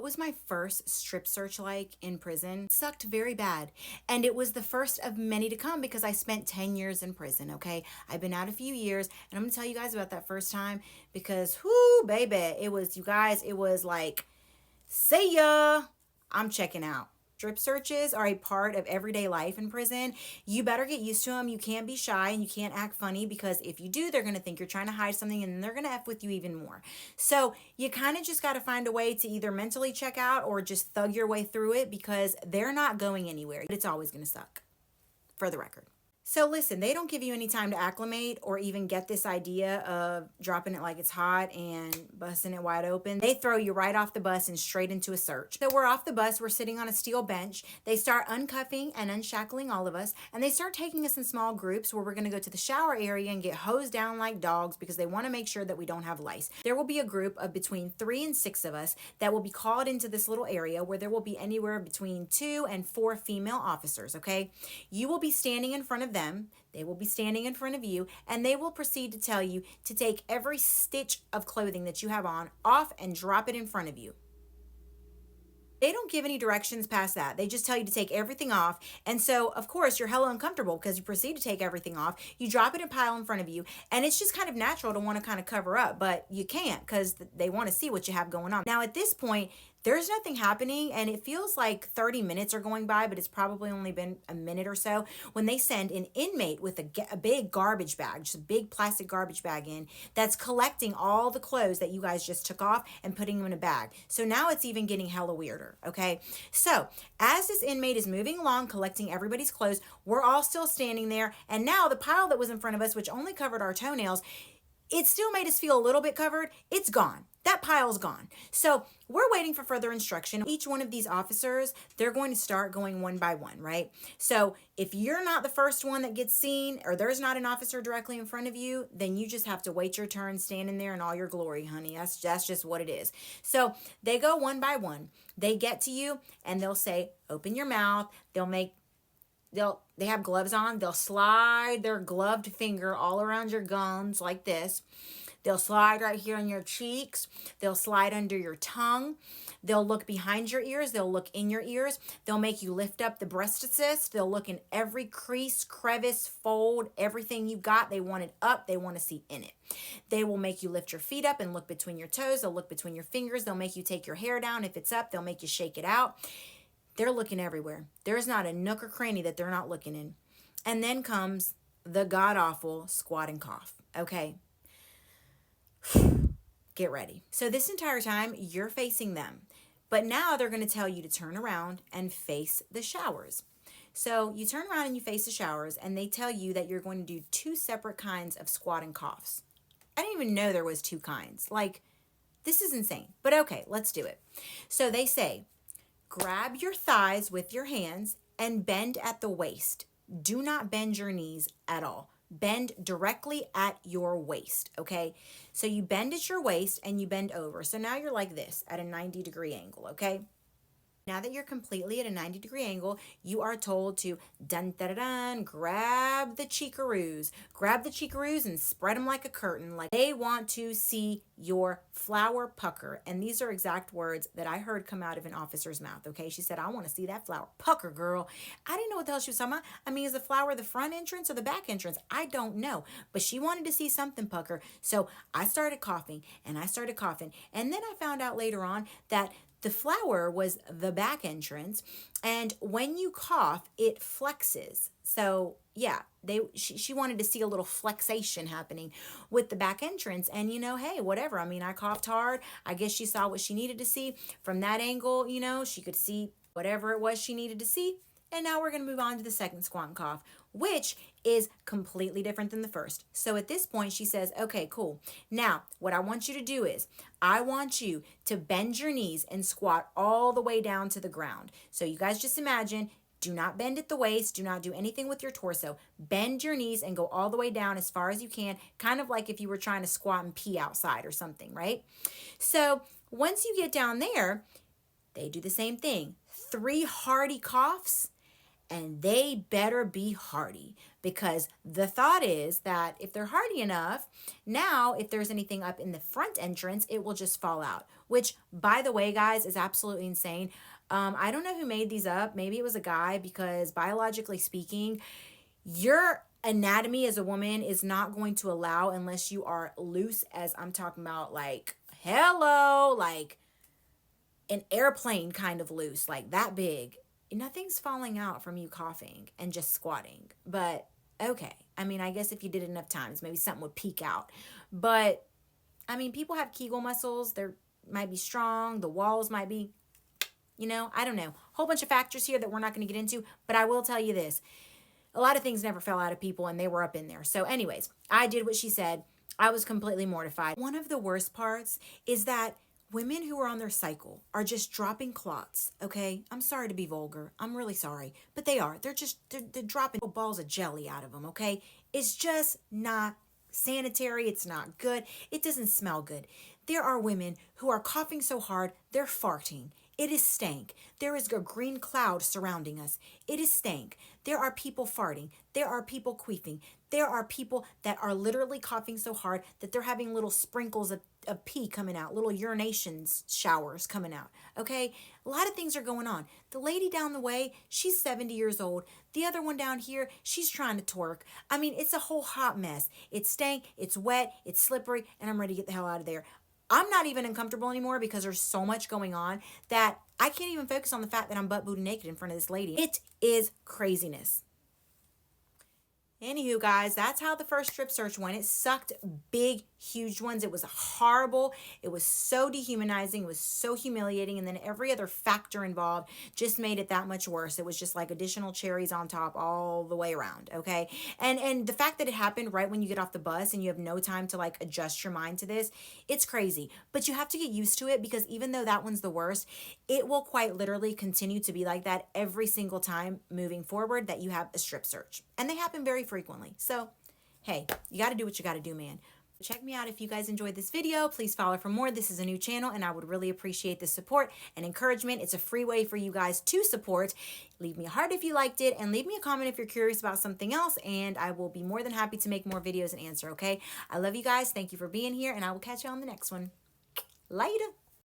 was my first strip search like in prison? It sucked very bad. And it was the first of many to come because I spent 10 years in prison, okay? I've been out a few years, and I'm gonna tell you guys about that first time because, whoo, baby, it was, you guys, it was like, see ya, I'm checking out. Strip searches are a part of everyday life in prison. You better get used to them. You can't be shy and you can't act funny because if you do, they're going to think you're trying to hide something and then they're going to F with you even more. So you kind of just got to find a way to either mentally check out or just thug your way through it because they're not going anywhere. It's always going to suck, for the record. So listen, they don't give you any time to acclimate or even get this idea of dropping it like it's hot and busting it wide open. They throw you right off the bus and straight into a search. So we're off the bus, we're sitting on a steel bench. They start uncuffing and unshackling all of us, and they start taking us in small groups where we're gonna go to the shower area and get hosed down like dogs because they wanna make sure that we don't have lice. There will be a group of between 3 and 6 of us that will be called into this little area where there will be anywhere between 2 and 4 female officers, okay? You will be standing in front of them, they will be standing in front of you, and they will proceed to tell you to take every stitch of clothing that you have on off and drop it in front of you. They don't give any directions past that. They just tell you to take everything off. And so, of course, you're hella uncomfortable because you proceed to take everything off. You drop it in a pile in front of you. And it's just kind of natural to want to kind of cover up, but you can't because they want to see what you have going on. Now, at this point, there's nothing happening and it feels like 30 minutes are going by, but it's probably only been a minute or so when they send an inmate with a big garbage bag, just a big plastic garbage bag in that's collecting all the clothes that you guys just took off and putting them in a bag. So now it's even getting hella weirder, okay? So as this inmate is moving along, collecting everybody's clothes, we're all still standing there. And now the pile that was in front of us, which only covered our toenails, it still made us feel a little bit covered. It's gone. That pile's gone. So we're waiting for further instruction. Each one of these officers, they're going to start going one by one, right? So if you're not the first one that gets seen or there's not an officer directly in front of you, then you just have to wait your turn standing there in all your glory, honey. That's just what it is. So they go one by one. They get to you and they'll say, open your mouth. They have gloves on. They'll slide their gloved finger all around your gums like this. They'll slide right here on your cheeks. They'll slide under your tongue. They'll look behind your ears. They'll look in your ears. They'll make you lift up the breast assist. They'll look in every crease, crevice, fold, everything you got. They want it up. They want to see in it. They will make you lift your feet up and look between your toes. They'll look between your fingers. They'll make you take your hair down. If it's up, they'll make you shake it out. They're looking everywhere. There's not a nook or cranny that they're not looking in. And then comes the god-awful squat and cough, okay? Get ready. So this entire time, you're facing them. But now they're going to tell you to turn around and face the showers. So you turn around and you face the showers, and they tell you that you're going to do 2 separate kinds of squat and coughs. I didn't even know there was 2 kinds. Like, this is insane. But okay, let's do it. So they say, grab your thighs with your hands and bend at the waist. Do not bend your knees at all. Bend directly at your waist, okay? So you bend at your waist and you bend over. So now you're like this at a 90-degree angle, okay? Now that you're completely at a 90-degree angle, you are told to dun-dun-dun, grab the cheekaroos. Grab the cheekaroos and spread them like a curtain. Like they want to see your flower pucker. And these are exact words that I heard come out of an officer's mouth, okay? She said, I want to see that flower pucker, girl. I didn't know what the hell she was talking about. I mean, is the flower the front entrance or the back entrance? I don't know. But she wanted to see something pucker. So I started coughing and I started coughing. And then I found out later on that the flower was the back entrance, and when you cough, it flexes. So yeah, she wanted to see a little flexation happening with the back entrance, and you know, hey, whatever. I mean, I coughed hard. I guess she saw what she needed to see from that angle. You know, she could see whatever it was she needed to see. And now we're going to move on to the second squat and cough, which is completely different than the first. So at this point, she says, okay, cool. Now, what I want you to do is I want you to bend your knees and squat all the way down to the ground. So you guys just imagine, do not bend at the waist. Do not do anything with your torso. Bend your knees and go all the way down as far as you can, kind of like if you were trying to squat and pee outside or something, right? So once you get down there, they do the same thing. 3 hearty coughs, and they better be hardy, because the thought is that if they're hardy enough, now if there's anything up in the front entrance, it will just fall out, which, by the way, guys, is absolutely insane. I don't know who made these up. Maybe it was a guy, because biologically speaking, your anatomy as a woman is not going to allow, unless you are loose, as I'm talking about, like, hello, like an airplane kind of loose, like that big. Nothing's falling out from you coughing and just squatting. But okay, I mean, I guess if you did it enough times, maybe something would peek out. But I mean, people have Kegel muscles. They might be strong. The walls might be, I don't know. Whole bunch of factors here that we're not going to get into. But I will tell you this. A lot of things never fell out of people, and they were up in there. So anyways, I did what she said. I was completely mortified. One of the worst parts is that women who are on their cycle are just dropping clots, okay? I'm sorry to be vulgar. I'm really sorry. But they are. They're dropping balls of jelly out of them, okay? It's just not sanitary. It's not good. It doesn't smell good. There are women who are coughing so hard, they're farting. It is stank. There is a green cloud surrounding us. It is stank. There are people farting. There are people queefing. There are people that are literally coughing so hard that they're having little sprinkles of pee coming out, little urination showers coming out. Okay? A lot of things are going on. The lady down the way, she's 70 years old. The other one down here, she's trying to twerk. I mean, it's a whole hot mess. It's stank, it's wet, it's slippery, and I'm ready to get the hell out of there. I'm not even uncomfortable anymore because there's so much going on that I can't even focus on the fact that I'm butt booty naked in front of this lady. It is craziness. Anywho, guys, that's how the first strip search went. It sucked big, huge ones. It was horrible. It was so dehumanizing. It was so humiliating. And then every other factor involved just made it that much worse. It was just like additional cherries on top all the way around, okay? And the fact that it happened right when you get off the bus and you have no time to like adjust your mind to this, it's crazy. But you have to get used to it, because even though that one's the worst, it will quite literally continue to be like that every single time moving forward that you have a strip search. And they happen very frequently. So, hey, you got to do what you got to do, man. Check me out if you guys enjoyed this video. Please follow for more. This is a new channel, and I would really appreciate the support and encouragement. It's a free way for you guys to support. Leave me a heart if you liked it, and leave me a comment if you're curious about something else, and I will be more than happy to make more videos and answer, okay? I love you guys. Thank you for being here, and I will catch you on the next one. Later.